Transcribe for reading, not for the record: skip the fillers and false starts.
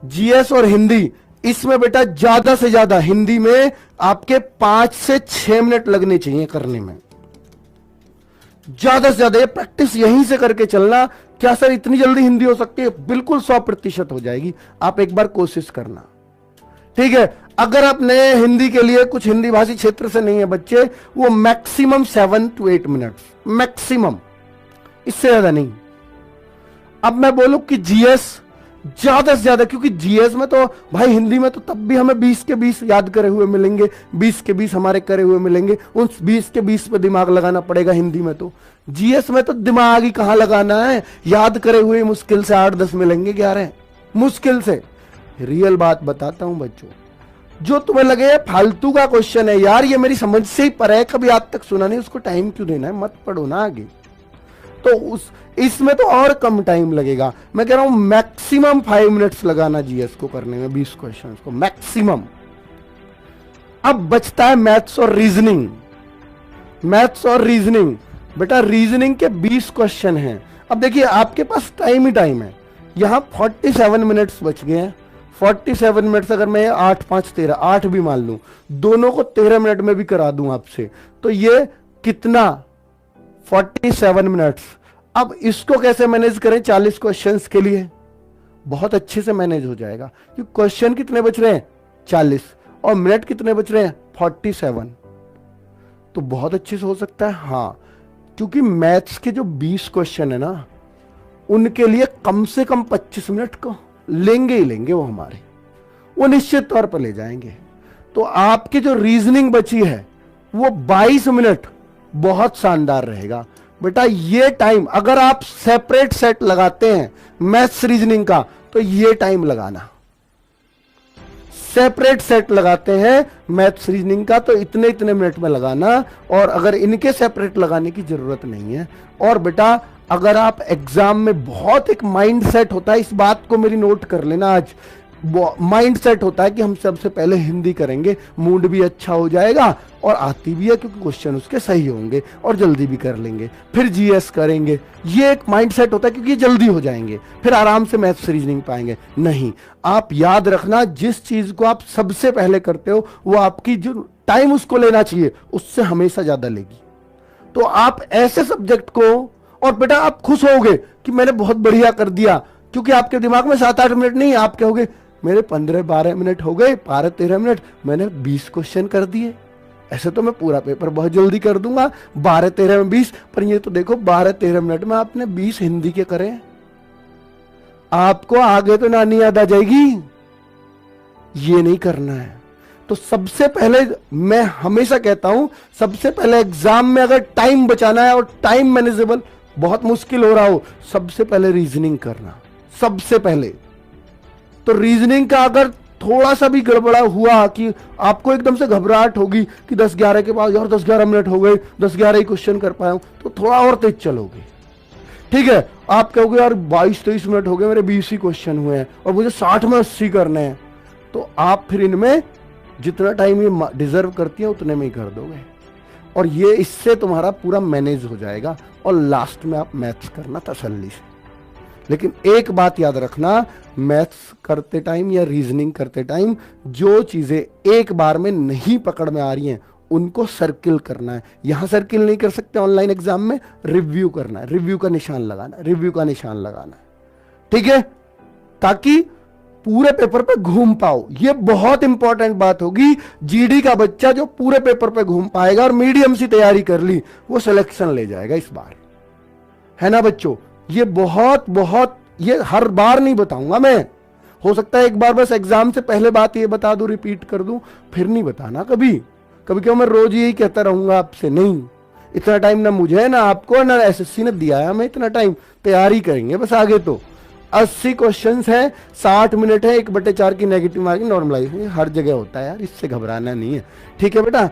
GS और हिंदी, इसमें बेटा ज्यादा से ज्यादा हिंदी में आपके 5 से 6 मिनट लगने चाहिए करने में, ज्यादा से ज्यादा। ये प्रैक्टिस यहीं से करके चलना। क्या सर इतनी जल्दी हिंदी हो सकती है? बिल्कुल 100% हो जाएगी। आप एक बार कोशिश करना, ठीक है। अगर आपने हिंदी के लिए कुछ हिंदी भाषी क्षेत्र से नहीं है बच्चे, वो मैक्सिमम 7 to 8 मिनट, मैक्सिमम, इससे ज्यादा नहीं। अब मैं बोलूं कि जीएस ज्यादा से ज्यादा, क्योंकि जीएस में तो भाई, हिंदी में तो तब भी हमें 20 के 20 याद करे हुए मिलेंगे, 20 के 20 हमारे करे हुए मिलेंगे, उन 20 के 20 पे दिमाग लगाना पड़ेगा। हिंदी में तो, जीएस में तो दिमाग ही कहां लगाना है, याद करे हुए मुश्किल से 8-10 मिलेंगे, 11 मुश्किल से। रियल बात बताता हूं बच्चों, जो तुम्हें लगे फालतू का क्वेश्चन है यार, ये मेरी समझ से ही परे है, कभी आज तक सुना नहीं, उसको टाइम क्यों देना है, मत पढ़ो ना आगे। तो इसमें तो और कम टाइम लगेगा। मैं कह रहा हूं मैक्सिमम 5 मिनट्स लगाना जीएस को करने में, 20 क्वेश्चंस को मैक्सिमम। अब बचता है मैथ्स और रीजनिंग। मैथ्स और रीजनिंग, बेटा रीजनिंग के 20 क्वेश्चन हैं। अब देखिए आपके पास टाइम ही टाइम है, यहां 47 मिनट्स बच गए हैं। 47 मिनट्स अगर मैं 8 5 13 8 भी मान लूं, दोनों को 13 मिनट में भी करा दूं आपसे, तो ये कितना, 47 मिनट्स। अब इसको कैसे मैनेज करें 40 क्वेश्चंस के लिए? बहुत अच्छे से मैनेज हो जाएगा, क्योंकि क्वेश्चन कितने बच रहे हैं 40 और मिनट कितने बच रहे हैं 47, तो बहुत अच्छे से हो सकता है। हाँ, क्योंकि मैथ्स के जो 20 क्वेश्चन है ना, उनके लिए कम से कम 25 मिनट को लेंगे ही लेंगे, वो हमारे, वो निश्चित तौर पर ले जाएंगे। तो आपकी जो रीजनिंग बची है वो 22 मिनट बहुत शानदार रहेगा बेटा। ये टाइम अगर आप सेपरेट सेट लगाते हैं मैथ्स रीजनिंग का, तो ये टाइम लगाना, सेपरेट सेट लगाते हैं मैथ्स रीजनिंग का, तो इतने इतने मिनट में लगाना। और अगर इनके सेपरेट लगाने की जरूरत नहीं है। और बेटा अगर आप एग्जाम में, बहुत एक माइंड सेट होता है, इस बात को मेरी नोट कर लेना, आज माइंड सेट होता है कि हम सबसे पहले हिंदी करेंगे, मूड भी अच्छा हो जाएगा और आती भी है, क्योंकि क्वेश्चन उसके सही होंगे और जल्दी भी कर लेंगे। फिर जीएस करेंगे, ये एक माइंड सेट होता है, क्योंकि ये जल्दी हो जाएंगे, फिर आराम से मैथ्स रीजनिंग पाएंगे। नहीं, आप याद रखना, जिस चीज को आप सबसे पहले करते हो, वो आपकी जो टाइम उसको लेना चाहिए, उससे हमेशा ज्यादा लेगी। तो आप ऐसे सब्जेक्ट को, और बेटा आप खुश होगे कि मैंने बहुत बढ़िया कर दिया, क्योंकि आपके दिमाग में 7-8 मिनट नहीं, आप कहोगे मेरे 15-12 मिनट हो गए, 12-13 मिनट, मैंने 20 क्वेश्चन कर दिए। ऐसे तो मैं पूरा पेपर बहुत जल्दी कर दूंगा, 12-13 में 20, पर ये तो देखो 12-13 मिनट में आपने 20 हिंदी के करे। आपको आगे तो नानी याद आ जाएगी, ये नहीं करना है। तो सबसे पहले मैं हमेशा कहता हूं, सबसे पहले एग्जाम में अगर टाइम बचाना है और टाइम मैनेजेबल बहुत मुश्किल हो रहा हो, सबसे पहले रीजनिंग करना, सबसे पहले। तो रीजनिंग का अगर थोड़ा सा भी गड़बड़ा हुआ कि आपको एकदम से घबराहट होगी कि 10-11 के बाद यार 10-11 मिनट हो गए, 10-11 ही क्वेश्चन कर पाया हूं, तो थोड़ा और तेज चलोगे, ठीक है। आप कहोगे यार 22-23 मिनट हो गए, मेरे 20 ही क्वेश्चन हुए हैं और मुझे 60 में 80 करने हैं, तो आप फिर इनमें जितना टाइम ये डिजर्व करती है उतने में ही कर दोगे, और ये इससे तुम्हारा पूरा मैनेज हो जाएगा, और लास्ट में आप मैथ्स करना तसल्ली से। लेकिन एक बात याद रखना, मैथ्स करते टाइम या रीजनिंग करते टाइम जो चीजें एक बार में नहीं पकड़ में आ रही हैं, उनको सर्किल करना है। यहां सर्किल नहीं कर सकते, ऑनलाइन एग्जाम में रिव्यू करना है, रिव्यू का निशान लगाना, रिव्यू का निशान लगाना है, ठीक है, ताकि पूरे पेपर पे घूम पाओ। ये बहुत इंपॉर्टेंट बात होगी। जीडी का बच्चा जो पूरे पेपर पे घूम पाएगा और मीडियम सी तैयारी कर ली, वो सिलेक्शन ले जाएगा इस बार, है ना बच्चों। ये बहुत बहुत, ये हर बार नहीं बताऊंगा मैं, हो सकता है एक बार बस एग्जाम से पहले बात ये बता दूं, रिपीट कर दूं, फिर नहीं बताना कभी। कभी क्यों मैं रोज यही कहता रहूंगा आपसे, नहीं, इतना टाइम ना मुझे है ना आपको ना एसएससी ने दिया है, हमें इतना टाइम, तैयारी करेंगे बस आगे। तो 80 क्वेश्चंस हैं, 60 मिनट है, 1/4 की नेगेटिव मार्किंग, नॉर्मलाइजेशन हर जगह होता है यार, इससे घबराना नहीं है, ठीक है बेटा।